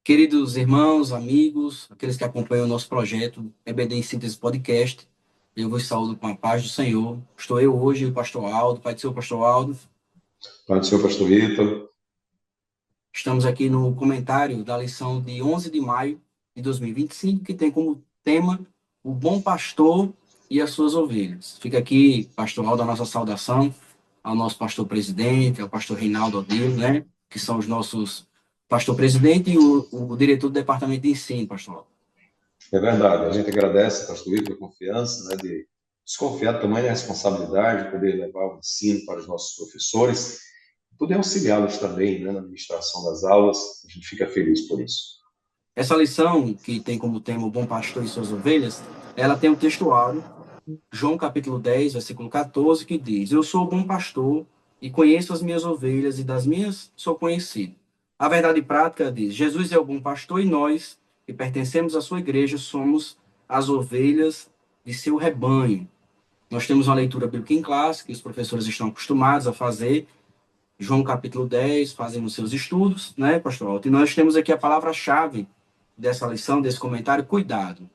Queridos irmãos, amigos, aqueles que acompanham o nosso projeto EBD em Síntese Podcast, eu vos saúdo com a paz do Senhor. Estou eu hoje, o pastor Aldo, pai do seu pastor Aldo. Pai do Senhor, pastor Ítalo. Estamos aqui no comentário da lição de 11 de maio de 2025, que tem como tema o bom pastor e as suas ovelhas. Fica aqui, pastor Aldo, a nossa saudação ao nosso pastor presidente, ao pastor Reinaldo Odilo, né? Que são os nossos pastor presidente e o diretor do departamento de ensino, pastor Aldo. É verdade, a gente agradece, pastor Ítalo, a confiança, de desconfiar do tamanho da responsabilidade de poder levar o ensino para os nossos professores, poder auxiliá-los também, na administração das aulas. A gente fica feliz por isso. Essa lição, que tem como tema o bom pastor e suas ovelhas, ela tem um textuário, João capítulo 10, versículo 14, que diz: Eu sou o bom pastor e conheço as minhas ovelhas e das minhas sou conhecido. A verdade prática diz: Jesus é o bom pastor e nós, que pertencemos à sua igreja, somos as ovelhas de seu rebanho. Nós temos uma leitura bíblica em classe, que os professores estão acostumados a fazer, João capítulo 10, fazem os seus estudos, né, pastor Alto? E nós temos aqui a palavra-chave dessa lição, desse comentário, cuidado.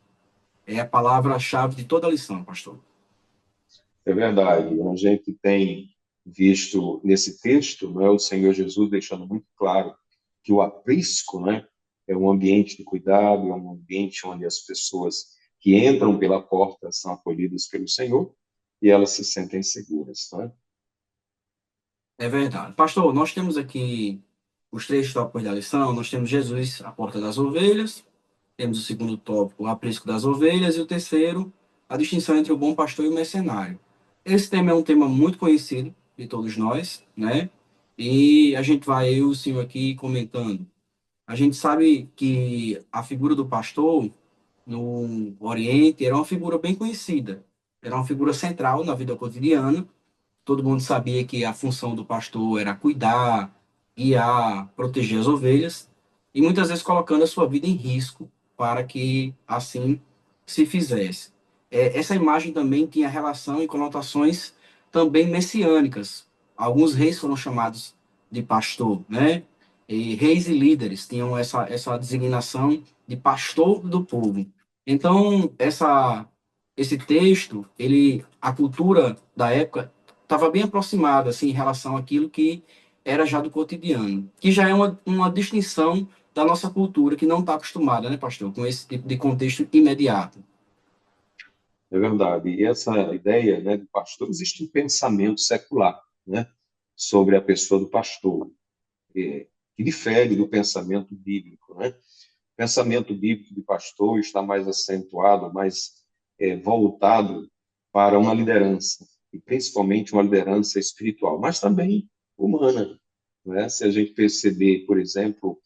É a palavra-chave de toda a lição, pastor. É verdade, a gente tem visto nesse texto, o Senhor Jesus deixando muito claro que o aprisco, é um ambiente de cuidado, é um ambiente onde as pessoas que entram pela porta são acolhidas pelo Senhor e elas se sentem seguras, É verdade. Pastor, nós temos aqui os três tópicos da lição. Nós temos Jesus, a porta das ovelhas. Temos o segundo tópico, o aprisco das ovelhas. E o terceiro, a distinção entre o bom pastor e o mercenário. Esse tema é um tema muito conhecido de todos nós, né? E a gente vai, eu e o senhor aqui comentando. A gente sabe que a figura do pastor no Oriente era uma figura bem conhecida. Era uma figura central na vida cotidiana. Todo mundo sabia que a função do pastor era cuidar, guiar, proteger as ovelhas, e muitas vezes colocando a sua vida em risco para que assim se fizesse. Essa imagem também tinha relação e conotações também messiânicas. Alguns reis foram chamados de pastor, né? E reis e líderes tinham essa designação de pastor do povo. Então, esse texto, a cultura da época estava bem aproximada assim, em relação àquilo que era já do cotidiano, que já é uma distinção da nossa cultura, que não está acostumada, né, pastor, com esse tipo de contexto imediato. É verdade. E essa ideia, do pastor, existe um pensamento secular, sobre a pessoa do pastor, que difere do pensamento bíblico, O pensamento bíblico do pastor está mais acentuado, mais voltado para uma liderança, e principalmente uma liderança espiritual, mas também humana, Se a gente perceber, por exemplo,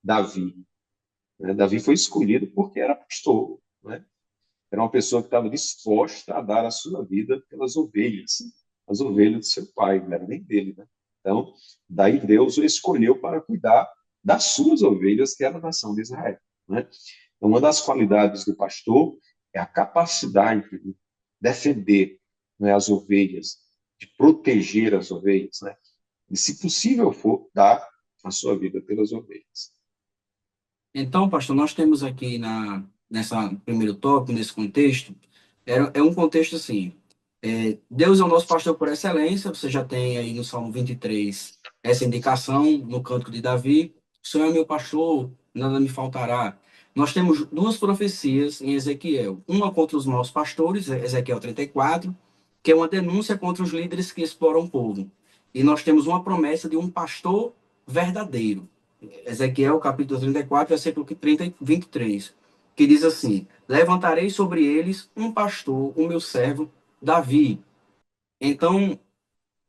Davi, Davi foi escolhido porque era pastor, Era uma pessoa que estava disposta a dar a sua vida pelas ovelhas, as ovelhas do seu pai, não era nem dele, Então, daí Deus o escolheu para cuidar das suas ovelhas, que era a nação de Israel, Então, uma das qualidades do pastor é a capacidade de defender, as ovelhas, de proteger as ovelhas, E, se possível for, dar a sua vida pelas ovelhas. Então, pastor, nós temos aqui nessa primeiro tópico, nesse contexto, é um contexto assim, Deus é o nosso pastor por excelência. Você já tem aí no Salmo 23 essa indicação, no Cântico de Davi: o Senhor é meu pastor, nada me faltará. Nós temos duas profecias em Ezequiel, uma contra os maus pastores, Ezequiel 34, que é uma denúncia contra os líderes que exploram o povo. E nós temos uma promessa de um pastor verdadeiro, Ezequiel capítulo 34, versículo 30 e 23, que diz assim: levantarei sobre eles um pastor, o meu servo Davi. Então,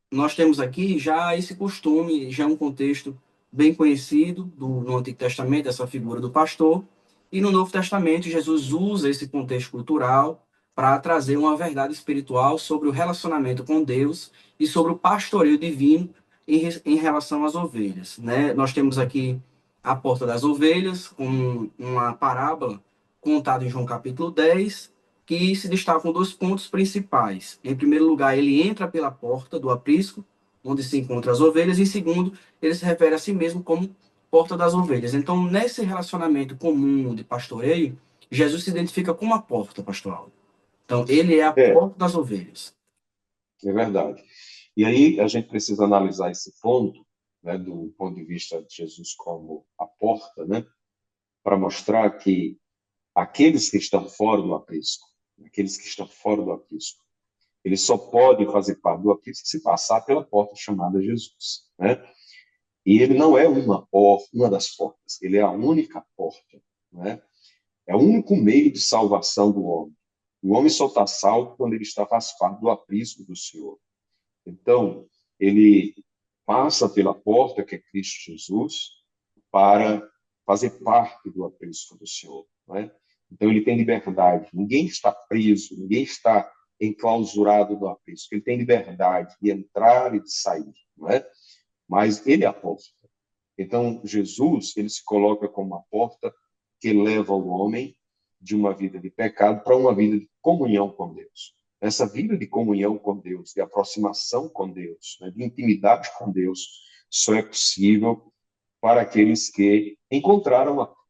nós temos aqui já esse costume, já um contexto bem conhecido no Antigo Testamento, essa figura do pastor, e no Novo Testamento Jesus usa esse contexto cultural para trazer uma verdade espiritual sobre o relacionamento com Deus e sobre o pastoreio divino em relação às ovelhas, né? Nós temos aqui a porta das ovelhas, com uma parábola contada em João capítulo 10, que se destacam dois pontos principais. Em primeiro lugar, ele entra pela porta do aprisco, onde se encontram as ovelhas, e em segundo, ele se refere a si mesmo como porta das ovelhas. Então, nesse relacionamento comum de pastoreio, Jesus se identifica como a porta pastoral. Então, ele é a É, porta das ovelhas. é verdade. E aí a gente precisa analisar esse ponto, né, do ponto de vista de Jesus como a porta, né, para mostrar que aqueles que estão fora do aprisco, aqueles que estão fora do aprisco, eles só podem fazer parte do aprisco se passar pela porta chamada Jesus, né? E ele não é uma porta, uma das portas, ele é a única porta, né? É o único meio de salvação do homem. O homem só está salvo quando ele está faz parte do aprisco do Senhor. Então, ele passa pela porta que é Cristo Jesus para fazer parte do aprisco do Senhor, né? Então, ele tem liberdade. Ninguém está preso, ninguém está enclausurado no aprisco. Ele tem liberdade de entrar e de sair, não é? Mas ele é a porta. Então, Jesus, ele se coloca como uma porta que leva o homem de uma vida de pecado para uma vida de comunhão com Deus. Essa vida de comunhão com Deus, de aproximação com Deus, né, de intimidade com Deus, só é possível para aqueles que encontraram a porta,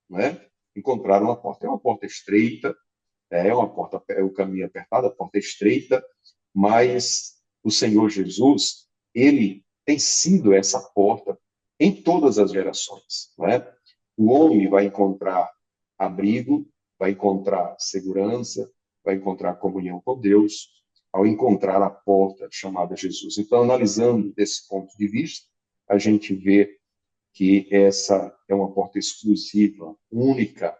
né? Encontraram a porta. É uma porta estreita, é uma porta, é o caminho apertado, a porta é estreita, mas o Senhor Jesus, ele tem sido essa porta em todas as gerações, né? O homem vai encontrar abrigo, vai encontrar segurança, vai encontrar comunhão com Deus ao encontrar a porta chamada Jesus. Então, analisando desse ponto de vista, a gente vê que essa é uma porta exclusiva, única,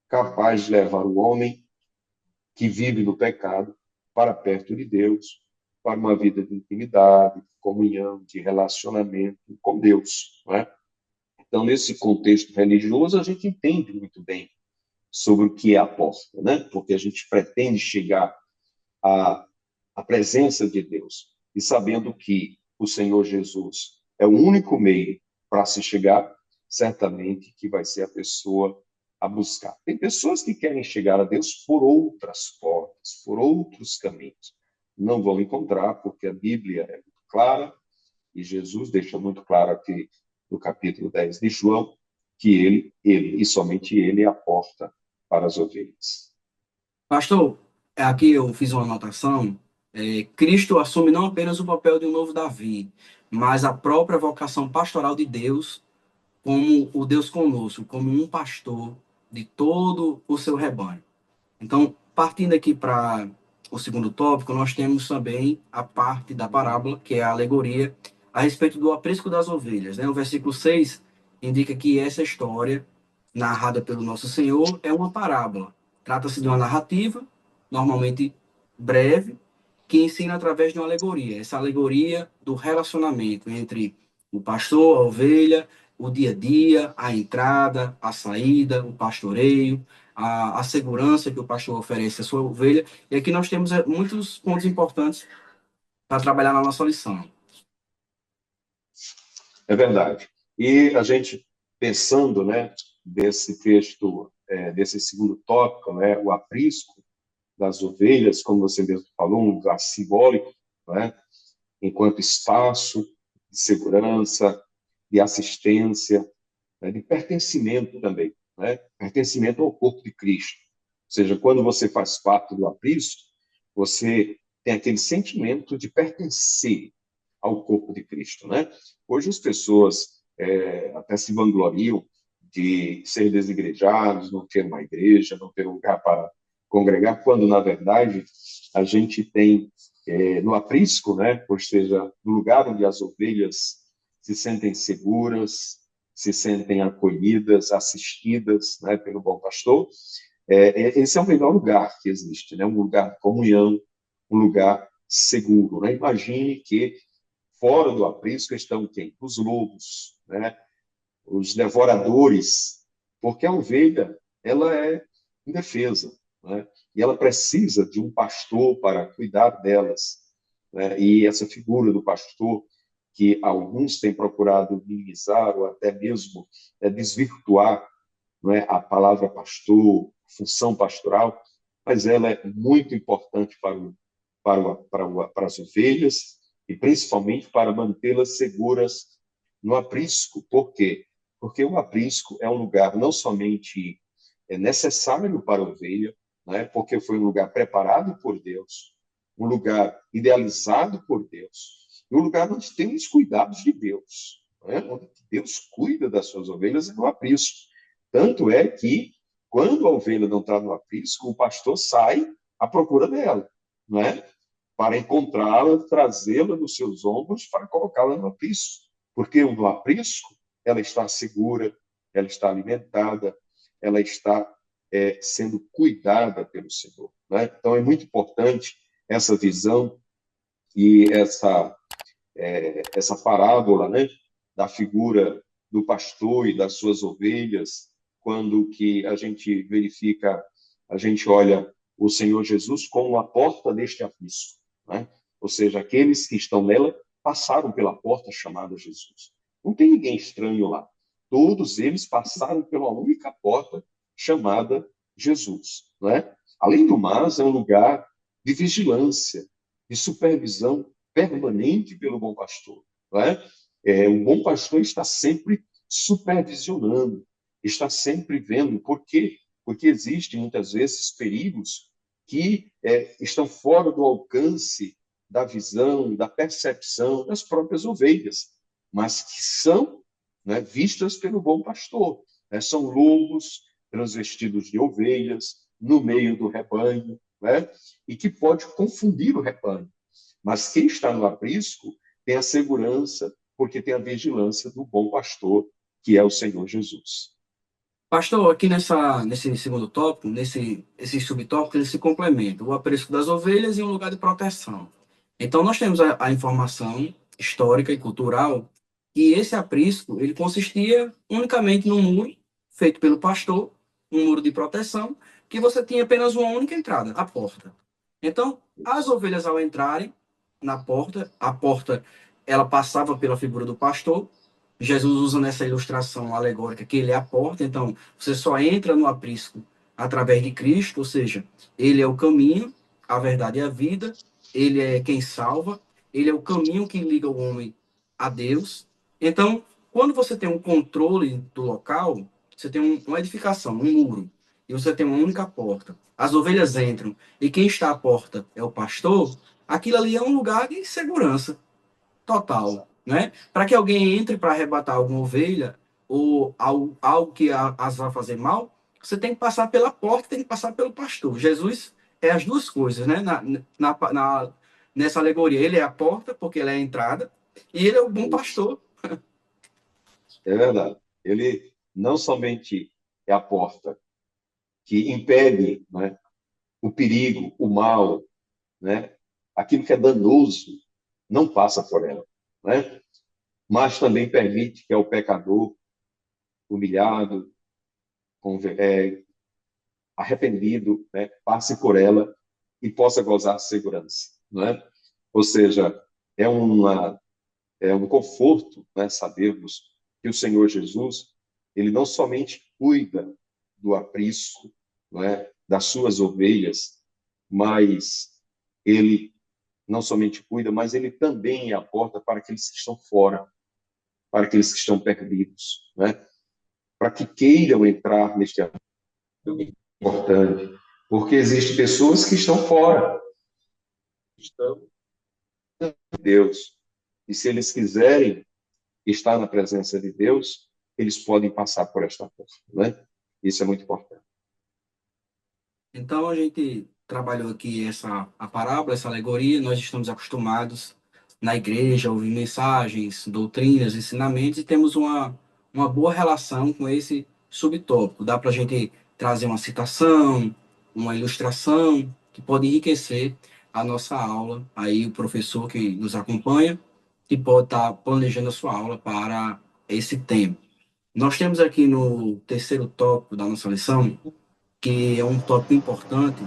capaz de levar o homem que vive no pecado para perto de Deus, para uma vida de intimidade, de comunhão, de relacionamento com Deus, não é? Então, nesse contexto religioso, a gente entende muito bem sobre o que é a porta, né? Porque a gente pretende chegar à, à presença de Deus e sabendo que o Senhor Jesus é o único meio para se chegar, certamente que vai ser a pessoa a buscar. Tem pessoas que querem chegar a Deus por outras portas, por outros caminhos. Não vão encontrar, porque a Bíblia é muito clara e Jesus deixa muito claro aqui no capítulo 10 de João que ele e somente ele é a porta para as ovelhas. Pastor, aqui eu fiz uma anotação. Cristo assume não apenas o papel de um novo Davi, mas a própria vocação pastoral de Deus como o Deus conosco, como um pastor de todo o seu rebanho. Então, partindo aqui para o segundo tópico, nós temos também a parte da parábola, que é a alegoria a respeito do aprisco das ovelhas, né? O versículo 6 indica que essa história, narrada pelo nosso Senhor, é uma parábola. Trata-se de uma narrativa, normalmente breve, que ensina através de uma alegoria. Essa alegoria do relacionamento entre o pastor, a ovelha, o dia a dia, a entrada, a saída, o pastoreio, a segurança que o pastor oferece à sua ovelha. E aqui nós temos muitos pontos importantes para trabalhar na nossa lição. É verdade. E a gente pensando, né, desse texto, desse segundo tópico, né, o aprisco das ovelhas, como você mesmo falou, um lugar simbólico, né, enquanto espaço de segurança, de assistência, né, de pertencimento também, né, pertencimento ao corpo de Cristo. Ou seja, quando você faz parte do aprisco, você tem aquele sentimento de pertencer ao corpo de Cristo, né? Hoje as pessoas até se vangloriam de ser desigrejados, não ter uma igreja, não ter um lugar para congregar, quando na verdade a gente tem no aprisco, né? Ou seja, no lugar onde as ovelhas se sentem seguras, se sentem acolhidas, assistidas, né, pelo bom pastor. Esse é o melhor lugar que existe, né? Um lugar de comunhão, um lugar seguro, né? Imagine que fora do aprisco estão quem? Os lobos, né? Os devoradores, porque a ovelha ela é indefesa, né? E ela precisa de um pastor para cuidar delas, né? E essa figura do pastor que alguns têm procurado minimizar ou até mesmo desvirtuar, não é, a palavra pastor, função pastoral, mas ela é muito importante para as ovelhas e principalmente para mantê-las seguras no aprisco. Por quê? Porque o aprisco é um lugar não somente necessário para a ovelha, né? Porque foi um lugar preparado por Deus, um lugar idealizado por Deus, e um lugar onde tem os cuidados de Deus, né? Onde Deus cuida das suas ovelhas é no aprisco. Tanto é que, quando a ovelha não está no aprisco, o pastor sai à procura dela, né? Para encontrá-la, trazê-la nos seus ombros para colocá-la no aprisco. Porque no aprisco ela está segura, ela está alimentada, ela está sendo cuidada pelo Senhor. Né? Então é muito importante essa visão e essa parábola, né, da figura do pastor e das suas ovelhas, quando que a gente verifica, a gente olha o Senhor Jesus como a porta deste aprisco, né? Ou seja, aqueles que estão nela passaram pela porta chamada Jesus. Não tem ninguém estranho lá. Todos eles passaram pela única porta chamada Jesus, né? Além do mais, é um lugar de vigilância, de supervisão permanente pelo bom pastor. Não é? O bom pastor está sempre supervisionando, está sempre vendo. Por quê? Porque existem muitas vezes perigos que estão fora do alcance da visão, da percepção das próprias ovelhas, mas que são, né, vistas pelo bom pastor. Né? São lobos transvestidos de ovelhas no meio do rebanho, né? E que pode confundir o rebanho. Mas quem está no aprisco tem a segurança, porque tem a vigilância do bom pastor, que é o Senhor Jesus. Pastor, aqui nesse segundo tópico, esses subtópicos, eles se complementam. O aprisco das ovelhas e um lugar de proteção. Então, nós temos a informação histórica e cultural que esse aprisco, ele consistia unicamente num muro feito pelo pastor, um muro de proteção, que você tinha apenas uma única entrada, a porta. Então, as ovelhas, ao entrarem na porta, a porta, ela passava pela figura do pastor. Jesus usa nessa ilustração alegórica que ele é a porta, então você só entra no aprisco através de Cristo, ou seja, ele é o caminho, a verdade e a vida, ele é quem salva, ele é o caminho que liga o homem a Deus. Então, quando você tem um controle do local, você tem uma edificação, um muro, e você tem uma única porta. As ovelhas entram, e quem está à porta é o pastor, aquilo ali é um lugar de segurança total, né? Para que alguém entre para arrebatar alguma ovelha ou algo que as vai fazer mal, você tem que passar pela porta, tem que passar pelo pastor. Jesus é as duas coisas, né? Nessa alegoria, ele é a porta, porque ele é a entrada, e ele é o bom pastor. É verdade. Ele não somente é a porta que impede, né, o perigo, o mal, né, aquilo que é danoso, não passa por ela, né? Mas também permite que o pecador humilhado, arrependido, né, passe por ela e possa gozar de segurança, não é? Ou seja, é um conforto, né, sabermos que o Senhor Jesus, ele não somente cuida do aprisco, não é, das suas ovelhas, mas ele não somente cuida, mas ele também é a porta para aqueles que estão fora, para aqueles que estão perdidos, né? Para que queiram entrar neste importante, porque existem pessoas que estão fora, estão de Deus. E se eles quiserem estar na presença de Deus, eles podem passar por esta porta, né? Isso é muito importante. Então a gente trabalhou aqui a parábola, essa alegoria, nós estamos acostumados na igreja a ouvir mensagens, doutrinas, ensinamentos e temos uma boa relação com esse subtópico. Dá para a gente trazer uma citação, uma ilustração que pode enriquecer a nossa aula. Aí o professor que nos acompanha, que pode estar planejando a sua aula para esse tema. Nós temos aqui no terceiro tópico da nossa lição que é um tópico importante,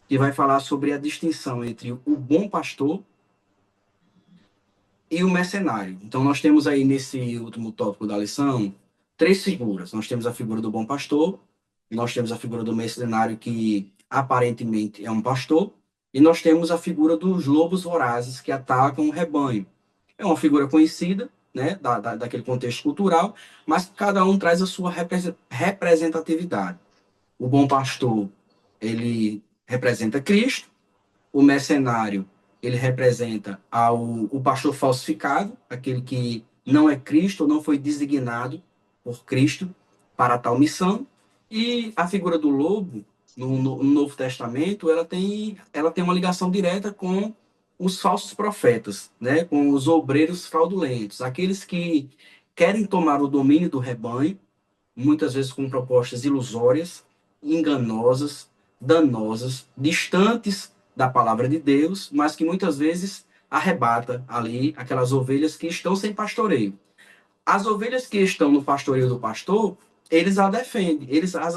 que vai falar sobre a distinção entre o bom pastor e o mercenário. Então, nós temos aí nesse último tópico da lição três figuras. Nós temos a figura do bom pastor, nós temos a figura do mercenário, que aparentemente é um pastor, e nós temos a figura dos lobos vorazes que atacam o rebanho. É uma figura conhecida, né, daquele contexto cultural, mas cada um traz a sua representatividade. O bom pastor, ele representa Cristo, o mercenário, ele representa o pastor falsificado, aquele que não é Cristo, ou não foi designado por Cristo para tal missão, e a figura do lobo, no Novo Testamento, ela tem uma ligação direta com os falsos profetas, né? Com os obreiros fraudulentos, aqueles que querem tomar o domínio do rebanho, muitas vezes com propostas ilusórias, enganosas, danosas, distantes da palavra de Deus, mas que muitas vezes arrebata ali aquelas ovelhas que estão sem pastoreio. As ovelhas que estão no pastoreio do pastor, eles as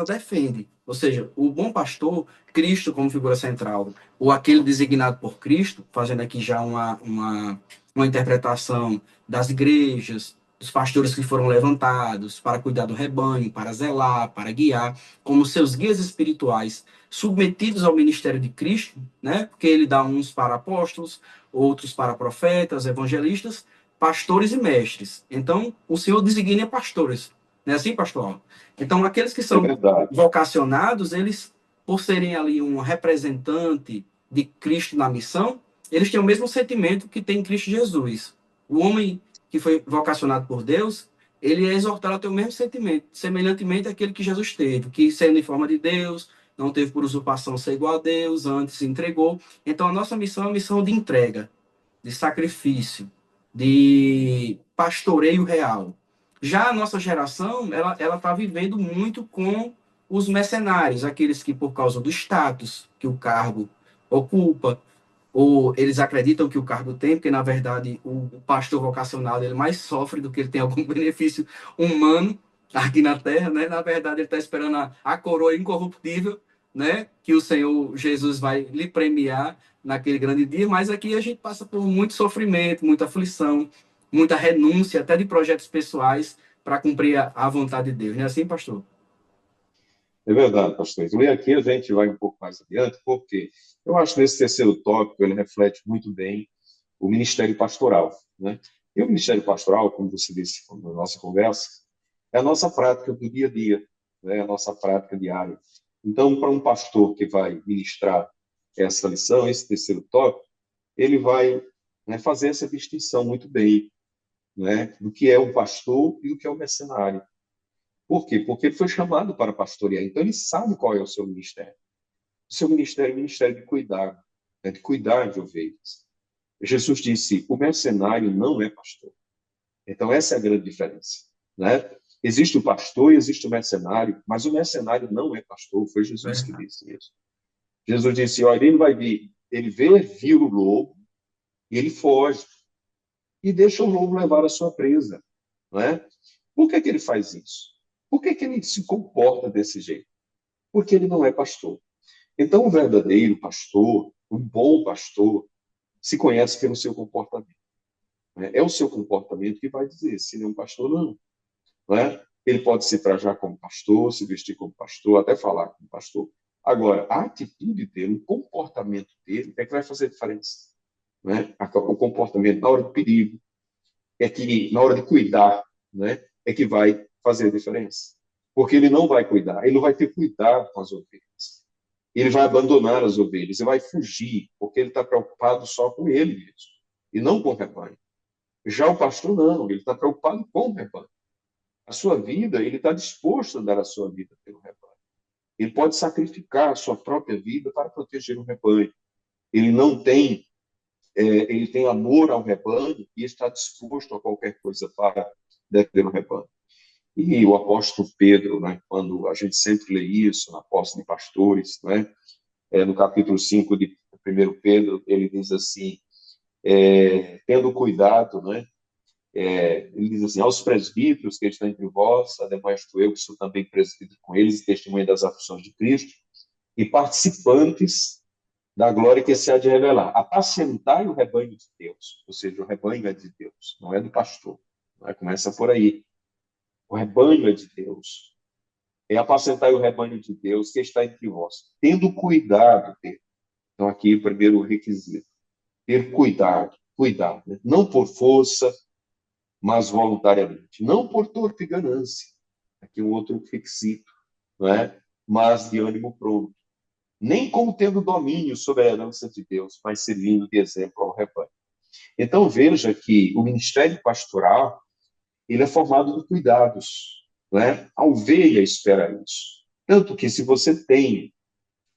defendem. Ou seja, o bom pastor, Cristo como figura central, ou aquele designado por Cristo, fazendo aqui já uma interpretação das igrejas, dos pastores que foram levantados para cuidar do rebanho, para zelar, para guiar, como seus guias espirituais, submetidos ao ministério de Cristo, né? Porque ele dá uns para apóstolos, outros para profetas, evangelistas, pastores e mestres. Então, o Senhor designa pastores. Não é assim, pastor? Então, aqueles que É são verdade. vocacionados, eles, por serem ali um representante de Cristo na missão, eles têm o mesmo sentimento que tem Cristo Jesus. O homem que foi vocacionado por Deus, ele é exortado a ter o mesmo sentimento, semelhantemente àquele que Jesus teve, que sendo em forma de Deus, não teve por usurpação ser igual a Deus, antes se entregou. Então, a nossa missão é uma missão de entrega, de sacrifício, de pastoreio real. Já a nossa geração, ela está vivendo muito com os mercenários, aqueles que, por causa do status que o cargo ocupa, ou eles acreditam que o cargo tem, porque, na verdade, o pastor vocacional ele mais sofre do que ele tem algum benefício humano aqui na Terra, né? Na verdade, ele está esperando a coroa incorruptível, né? Que o Senhor Jesus vai lhe premiar naquele grande dia, mas aqui a gente passa por muito sofrimento, muita aflição, muita renúncia, até de projetos pessoais, para cumprir a vontade de Deus. Não é assim, pastor? É verdade, pastor. E aqui a gente vai um pouco mais adiante, porque eu acho que nesse terceiro tópico ele reflete muito bem o ministério pastoral, né? E o ministério pastoral, como você disse na nossa conversa, é a nossa prática do dia a dia, né? A nossa prática diária. Então, para um pastor que vai ministrar essa lição, esse terceiro tópico, ele vai, né, fazer essa distinção muito bem, né, do que é o pastor e o que é o mercenário. Por quê? Porque ele foi chamado para pastorear, então ele sabe qual é o seu ministério. O seu ministério é o ministério de cuidar, né, de cuidar de ovelhas. Jesus disse: o mercenário não é pastor. Então, essa é a grande diferença, né? Existe o pastor e existe o mercenário, mas o mercenário não é pastor. Foi Jesus que Verdade. disse isso. Jesus disse: olha, ele vai vir, ele vê vir o lobo e ele foge e deixa o lobo levar a sua presa, não é? Por que que ele faz isso? Por que que ele se comporta desse jeito? Porque ele não é pastor. Então, o verdadeiro pastor, o bom pastor, se conhece pelo seu comportamento. Né? É o seu comportamento que vai dizer se ele é um pastor ou não. Não é? Ele pode se trajar como pastor, se vestir como pastor, até falar como pastor. Agora, a atitude dele, o comportamento dele é que vai fazer diferença. Né? O comportamento na hora do perigo, é que na hora de cuidar, né, é que vai fazer a diferença. Porque ele não vai cuidar, ele não vai ter cuidado com as ovelhas. Ele vai abandonar as ovelhas, ele vai fugir, porque ele está preocupado só com ele mesmo, e não com o rebanho. Já o pastor não, ele está preocupado com o rebanho. A sua vida, ele está disposto a dar a sua vida pelo rebanho. Ele pode sacrificar a sua própria vida para proteger o rebanho. Ele não tem, ele tem amor ao rebanho e está disposto a qualquer coisa para defender o rebanho. E o apóstolo Pedro, né, quando a gente sempre lê isso na posse de pastores, né, no capítulo 5 de 1 Pedro, ele diz assim, tendo cuidado, né, ele diz assim, aos presbíteros que estão entre vós, ademais eu, que sou também presbítero com eles, e testemunha das aflições de Cristo, e participantes da glória que se há de revelar. Apacentai o rebanho de Deus, ou seja, o rebanho é de Deus, não é do pastor. Não é? Começa por aí. O rebanho é de Deus. É apacentai o rebanho de Deus que está entre vós, tendo cuidado dele. Então, aqui, o primeiro requisito, ter cuidado, cuidar, né? Não por força, mas voluntariamente, não por torpe ganância, aqui um outro requisito, não é? Mas de ânimo pronto, nem como tendo domínio sobre a herança de Deus, mas servindo de exemplo ao rebanho. Então veja que o ministério pastoral ele é formado de cuidados, não é? A ovelha espera isso. Tanto que se você tem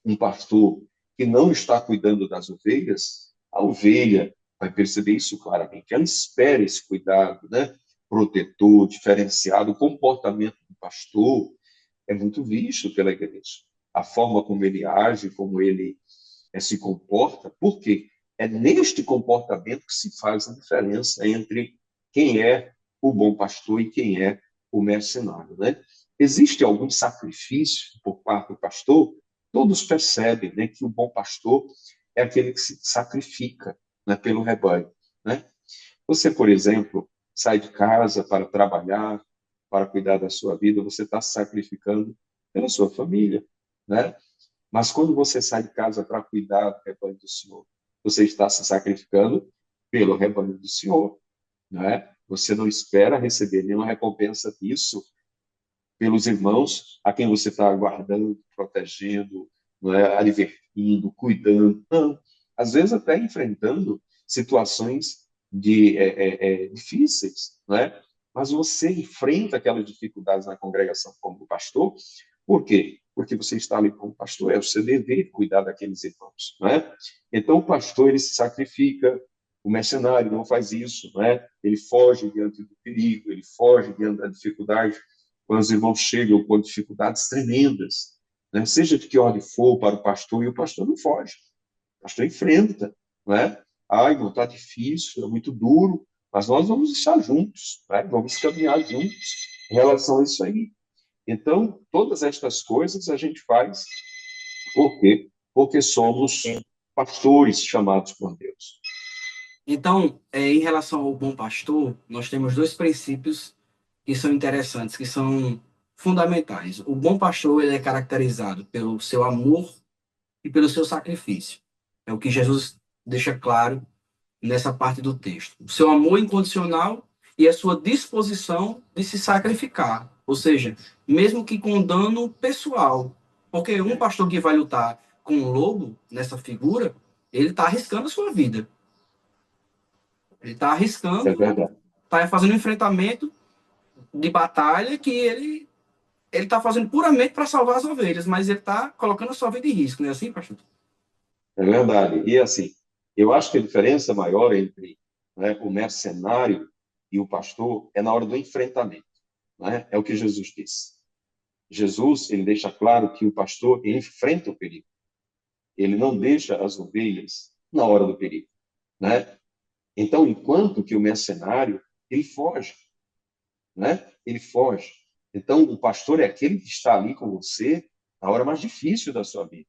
um pastor que não está cuidando das ovelhas, a ovelha vai perceber isso claramente. Ela espera esse cuidado, né? Protetor, diferenciado. O comportamento do pastor é muito visto pela igreja. A forma como ele age, como ele se comporta, porque é neste comportamento que se faz a diferença entre quem é o bom pastor e quem é o mercenário, né? Existe algum sacrifício por parte do pastor? Todos percebem, né, que o bom pastor é aquele que se sacrifica, né, pelo rebanho, né? Você, por exemplo, sai de casa para trabalhar, para cuidar da sua vida, você está se sacrificando pela sua família, né? Mas quando você sai de casa para cuidar do rebanho do Senhor, você está se sacrificando pelo rebanho do Senhor, né? Você não espera receber nenhuma recompensa disso pelos irmãos a quem você está guardando, protegendo, não é? Advertindo, cuidando. Não. Às vezes até enfrentando situações difíceis, não é? Mas você enfrenta aquelas dificuldades na congregação como pastor. Por quê? Porque você está ali como pastor, é o seu dever cuidar daqueles irmãos, não é? Então o pastor ele se sacrifica, o mercenário não faz isso, não é? Ele foge diante do perigo, ele foge diante da dificuldade quando os irmãos chegam com dificuldades tremendas, né? Seja de que ordem for para o pastor, e o pastor não foge, o pastor enfrenta, né? Ah, irmão, está difícil, é muito duro, mas nós vamos estar juntos, né? Vamos caminhar juntos em relação a isso aí. Então, todas estas coisas a gente faz, por quê? Porque somos pastores chamados por Deus. Então, em relação ao bom pastor, nós temos dois princípios que são interessantes, que são fundamentais. O bom pastor ele é caracterizado pelo seu amor e pelo seu sacrifício. É o que Jesus deixa claro nessa parte do texto. O seu amor incondicional e a sua disposição de se sacrificar. Ou seja, mesmo que com dano pessoal. Porque um pastor que vai lutar com um lobo, nessa figura, ele está arriscando a sua vida. Ele está É arriscando, verdade. está fazendo um enfrentamento de batalha que ele está fazendo puramente para salvar as ovelhas, mas ele está colocando a sua vida em risco, não é assim, pastor? É verdade. E assim, eu acho que a diferença maior entre, né, o mercenário e o pastor é na hora do enfrentamento, né? É o que Jesus disse. Jesus, ele deixa claro que o pastor ele enfrenta o perigo. Ele não deixa as ovelhas na hora do perigo, né? Então, enquanto que o mercenário, ele foge, né? Ele foge. Então, o pastor é aquele que está ali com você na hora mais difícil da sua vida.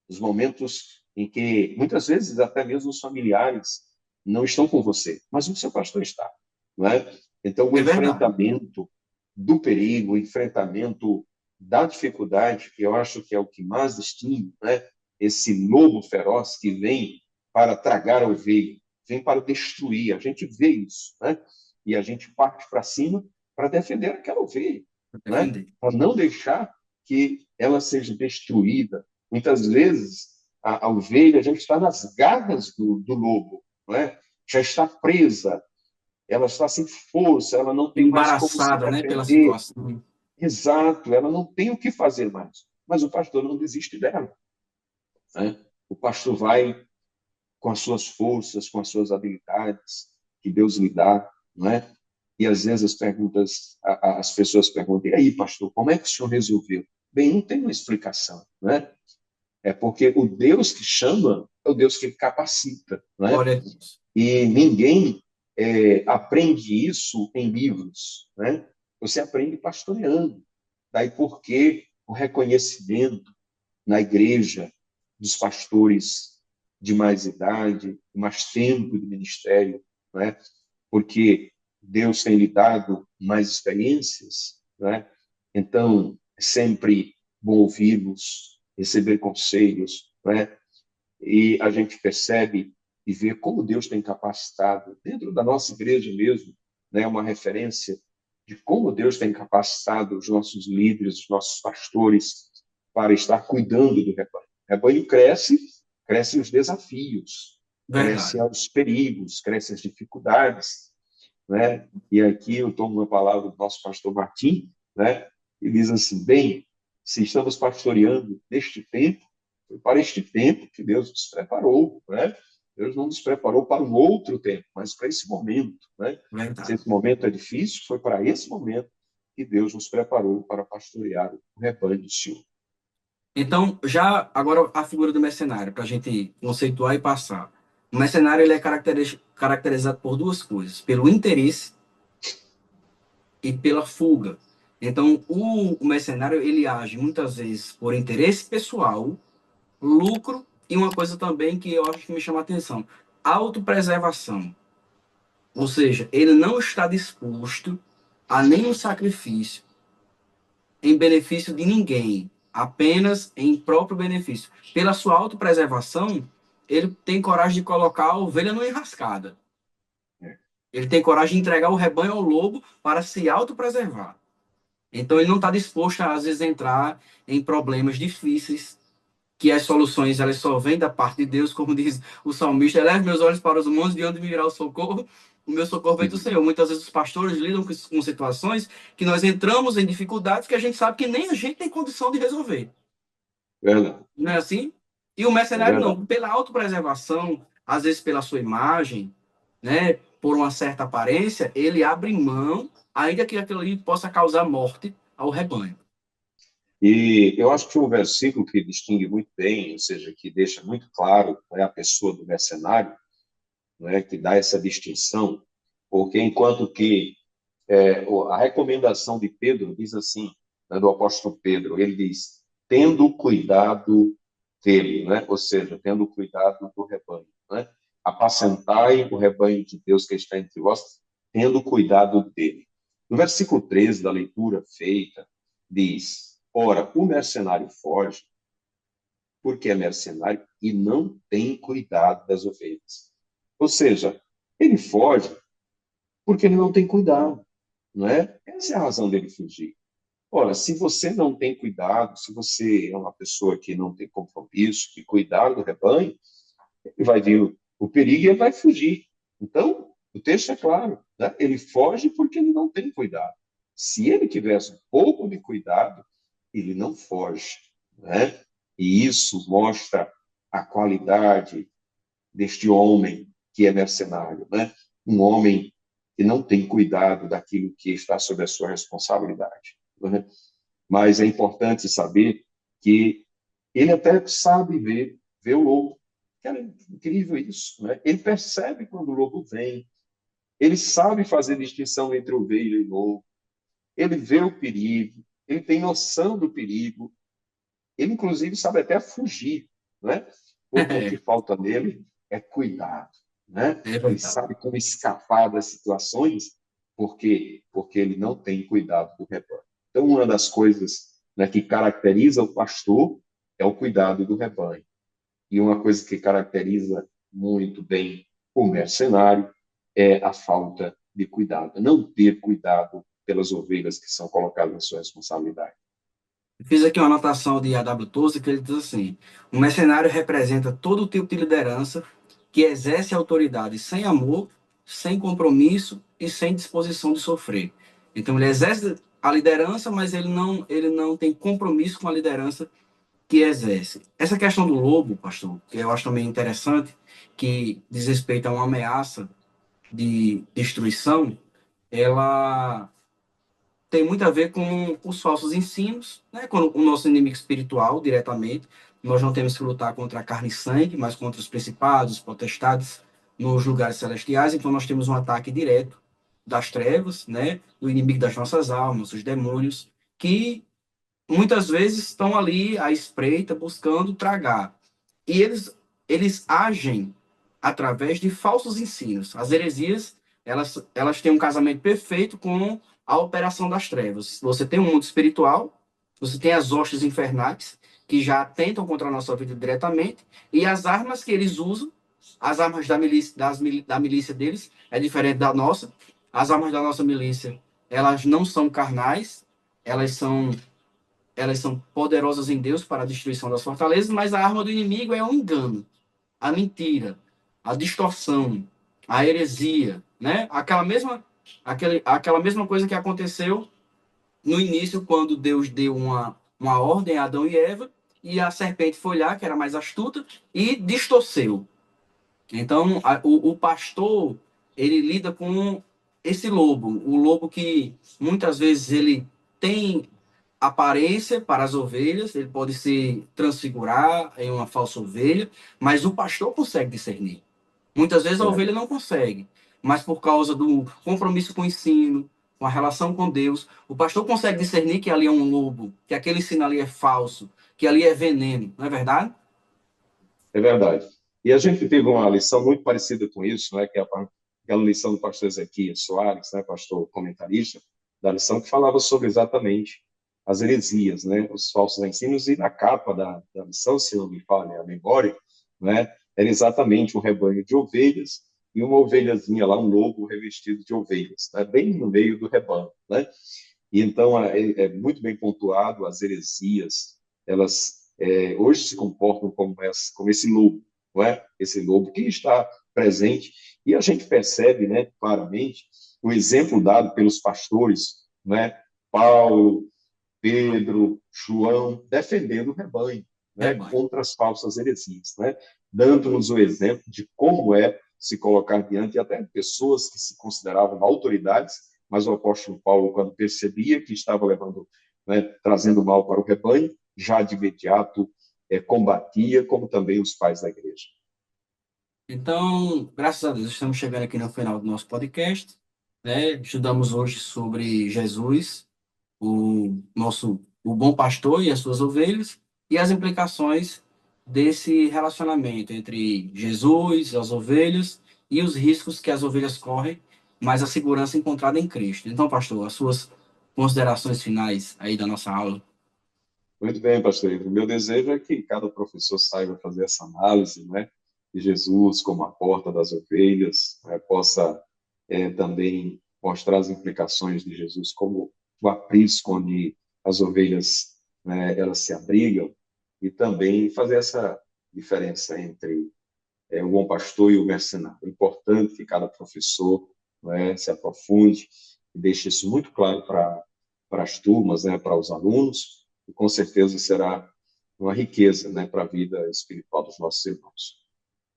Os momentos em que, muitas vezes, até mesmo os familiares não estão com você, mas o seu pastor está, não é? Então, o É verdade. enfrentamento do perigo, o enfrentamento da dificuldade, que eu acho que é o que mais distingue, né? Esse lobo feroz que vem para tragar a ovelha, vem para destruir. A gente vê isso, né? E a gente parte para cima para defender aquela ovelha, né? Defender. Para não deixar que ela seja destruída. Muitas vezes a ovelha já está nas garras do lobo, não é? Já está presa, ela está sem força, ela não tem mais como se Embaraçada, né, pela defender. situação. Exato, ela não tem o que fazer mais. Mas o pastor não desiste dela, né? O pastor vai com as suas forças, com as suas habilidades que Deus lhe dá, não é? E às vezes as pessoas perguntam: e aí, pastor, como é que o senhor resolveu? Bem, não tem uma explicação, né? É porque o Deus que chama é o Deus que capacita, né? Glória a Deus. E ninguém aprende isso em livros, né? Você aprende pastoreando. Daí porque o reconhecimento na igreja dos pastores de mais idade, mais tempo de ministério, né? Porque Deus tem lhe dado mais experiências, né? Então, é sempre bom ouvi-los, receber conselhos, né? E a gente percebe e vê como Deus tem capacitado, dentro da nossa igreja mesmo, né, uma referência de como Deus tem capacitado os nossos líderes, os nossos pastores, para estar cuidando do rebanho. O rebanho cresce, crescem os desafios, crescem Verdade. os perigos, crescem as dificuldades, né? E aqui eu tomo uma palavra do nosso pastor Martim, né? Ele diz assim: bem, se estamos pastoreando neste tempo, foi para este tempo que Deus nos preparou, né? Deus não nos preparou para um outro tempo, mas para esse momento, né? Se Verdade. esse momento é difícil, foi para esse momento que Deus nos preparou para pastorear o rebanho do Senhor. Então, já agora a figura do mercenário, para a gente conceituar e passar. O mercenário ele é caracterizado por duas coisas: pelo interesse e pela fuga. Então, o mercenário ele age muitas vezes por interesse pessoal, lucro e uma coisa também que eu acho que me chama a atenção: autopreservação. Ou seja, ele não está disposto a nenhum sacrifício em benefício de ninguém, apenas em próprio benefício. Pela sua autopreservação, ele tem coragem de colocar a ovelha numa enrascada. Ele tem coragem de entregar o rebanho ao lobo para se autopreservar. Então ele não está disposto a, às vezes, entrar em problemas difíceis, que as soluções elas só vêm da parte de Deus, como diz o salmista: eleve meus olhos para os montes, de onde me virá o socorro. O meu socorro vem do Senhor. Muitas vezes os pastores lidam com situações que nós entramos em dificuldades que a gente sabe que nem a gente tem condição de resolver. Verdade, Não é assim? E o é mercenário verdade. não, pela autopreservação, às vezes pela sua imagem, né, por uma certa aparência, ele abre mão, ainda que aquilo ali possa causar morte ao rebanho. E eu acho que um versículo que distingue muito bem, ou seja, que deixa muito claro, né, a pessoa do mercenário, né, que dá essa distinção, porque enquanto que a recomendação de Pedro diz assim, né, do apóstolo Pedro, ele diz, tendo cuidado dele, né, ou seja, tendo cuidado do rebanho, né, apacentai o rebanho de Deus que está entre vós, tendo cuidado dele. No versículo 13 da leitura feita, diz, ora, o mercenário foge porque é mercenário e não tem cuidado das ovelhas. Ou seja, ele foge porque ele não tem cuidado, não é? Essa é a razão dele fugir. Ora, se você não tem cuidado, se você é uma pessoa que não tem compromisso, de cuidar do rebanho, ele vai vir o perigo e ele vai fugir. Então, o texto é claro, né? Ele foge porque ele não tem cuidado. Se ele tivesse um pouco de cuidado, ele não foge, né? E isso mostra a qualidade deste homem que é mercenário, né? Um homem que não tem cuidado daquilo que está sob a sua responsabilidade, né? Mas é importante saber que ele até sabe ver o lobo. Cara, é incrível isso, né? Ele percebe quando o lobo vem, ele sabe fazer distinção entre ovelha e lobo, ele vê o perigo, ele tem noção do perigo, ele inclusive sabe até fugir, né? Porque o que falta nele é cuidado, né? É Ele verdade. sabe como escapar das situações, porque ele não tem cuidado do rebanho. Então, uma das coisas, né, que caracteriza o pastor é o cuidado do rebanho. E uma coisa que caracteriza muito bem o mercenário é a falta de cuidado, não ter cuidado pelas ovelhas que são colocadas na sua responsabilidade. Fiz aqui uma anotação de A.W. Tozer que ele diz assim: um mercenário representa todo tipo de liderança que exerce autoridade sem amor, sem compromisso e sem disposição de sofrer. Então ele exerce a liderança, mas ele não tem compromisso com a liderança que exerce. Essa questão do lobo, pastor, que eu acho também interessante, que diz respeito a uma ameaça de destruição, ela tem muito a ver com os falsos ensinos, né? Com o nosso inimigo espiritual, diretamente. Nós não temos que lutar contra a carne e sangue, mas contra os principados, os potestades nos lugares celestiais. Então, nós temos um ataque direto das trevas, né? Do inimigo das nossas almas, os demônios, que muitas vezes estão ali à espreita, buscando tragar. E eles agem através de falsos ensinos. As heresias, elas têm um casamento perfeito com a operação das trevas. Você tem um mundo espiritual, você tem as hostes infernais, que já atentam contra a nossa vida diretamente, e as armas que eles usam, as armas da milícia deles, é diferente da nossa. as armas da nossa milícia, elas não são carnais, elas são, elas são poderosas em Deus para a destruição das fortalezas, mas a arma do inimigo é o engano, a mentira, a distorção, a heresia, né? Aquela mesma coisa que aconteceu no início, quando Deus deu uma ordem a Adão e Eva, e a serpente foi lá, que era mais astuta, e distorceu. Então, o pastor, ele lida com esse lobo, o lobo que muitas vezes ele tem aparência para as ovelhas, ele pode se transfigurar em uma falsa ovelha, mas o pastor consegue discernir. Muitas vezes a É, ovelha não consegue, mas por causa do compromisso com o ensino, com a relação com Deus, o pastor consegue discernir que ali é um lobo, que aquele ensino ali é falso, que ali é veneno, não é verdade? é verdade. E a gente teve uma lição muito parecida com isso, né, que é aquela lição do pastor Ezequias Soares, né, pastor comentarista, da lição que falava sobre exatamente as heresias, né, os falsos ensinos, e na capa da lição, se não me falha a memória, né, era exatamente um rebanho de ovelhas e uma ovelhazinha lá, um lobo revestido de ovelhas, né, bem no meio do rebanho, né? E então é muito bem pontuado, as heresias, elas hoje se comportam como esse lobo, não é? Esse lobo que está presente, e a gente percebe, né, claramente, o exemplo dado pelos pastores, né, Paulo, Pedro, João, defendendo o rebanho, né, Rebanho. contra as falsas heresias, né, dando-nos o exemplo de como é se colocar diante até de pessoas que se consideravam autoridades, mas o apóstolo Paulo, quando percebia que estava levando, né, trazendo mal para o rebanho, já de imediato combatia, como também os pais da igreja. Então, graças a Deus, estamos chegando aqui no final do nosso podcast, né? Estudamos hoje sobre Jesus, o bom pastor e as suas ovelhas, e as implicações desse relacionamento entre Jesus, as ovelhas e os riscos que as ovelhas correm, mas a segurança encontrada em Cristo. Então, pastor, as suas considerações finais aí da nossa aula. Muito bem, pastor Ivo. O meu desejo é que cada professor saiba fazer essa análise, né, de Jesus como a porta das ovelhas, né, possa também mostrar as implicações de Jesus como o aprisco onde as ovelhas, né, elas se abrigam, e também fazer essa diferença entre o bom pastor e o mercenário. É importante que cada professor, né, se aprofunde e deixe isso muito claro para as turmas, né, para os alunos, e com certeza será uma riqueza, né, para a vida espiritual dos nossos irmãos.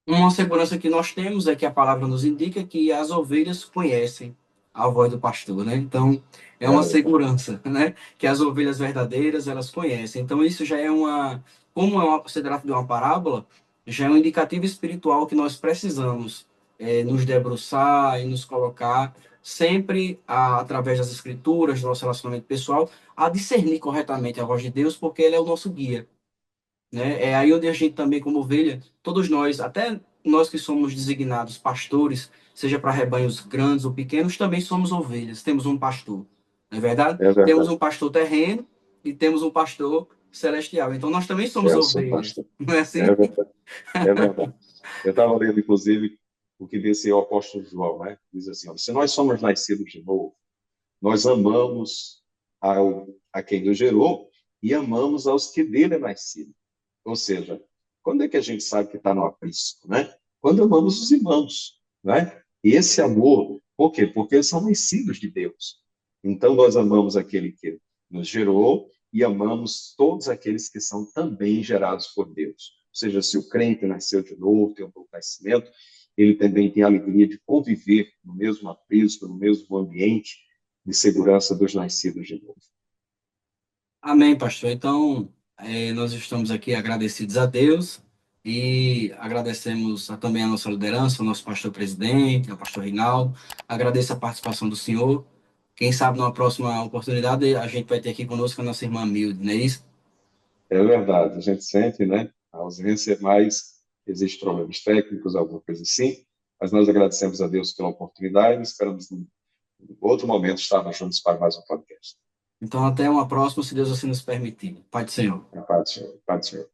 Uma segurança que nós temos é que a palavra nos indica que as ovelhas conhecem a voz do pastor, né? Então, é É uma verdade. segurança, né? Que as ovelhas verdadeiras, elas conhecem. Então, isso já é como se trata de uma parábola, já é um indicativo espiritual que nós precisamos nos debruçar e nos colocar sempre através das escrituras, do nosso relacionamento pessoal, a discernir corretamente a voz de Deus, porque ele é o nosso guia, né? É aí onde a gente também, como ovelha, todos nós, até nós que somos designados pastores, seja para rebanhos grandes ou pequenos, também somos ovelhas, temos um pastor, não é verdade? É Temos verdade. um pastor terreno e temos um pastor celestial, então nós também somos É, eu sou ovelhas, pastor. não é É assim? verdade. É verdade. Eu estava lendo, inclusive, o que disse o apóstolo João, né? Diz assim, ó, se nós somos nascidos de novo, nós amamos a quem nos gerou e amamos aos que dele é nascido. Ou seja, quando é que a gente sabe que está no aprisco, né? Quando amamos os irmãos, né? E esse amor, por quê? Porque eles são nascidos de Deus. Então nós amamos aquele que nos gerou e amamos todos aqueles que são também gerados por Deus. Ou seja, se o crente nasceu de novo, tem um novo nascimento, ele também tem a alegria de conviver no mesmo aprisco, no mesmo ambiente de segurança dos nascidos de novo. Amém, pastor. Então, nós estamos aqui agradecidos a Deus e agradecemos também a nossa liderança, o nosso pastor presidente, o pastor Reinaldo. Agradeço a participação do senhor. Quem sabe numa próxima oportunidade a gente vai ter aqui conosco a nossa irmã Milde, não é isso? É verdade, a gente sente, né, a ausência, mas existem problemas técnicos, alguma coisa assim, mas nós agradecemos a Deus pela oportunidade e esperamos, em outro momento, estarmos juntos para mais um podcast. Então, até uma próxima, se Deus assim nos permitir. Pai do Senhor. A paz do Senhor. A paz do Senhor.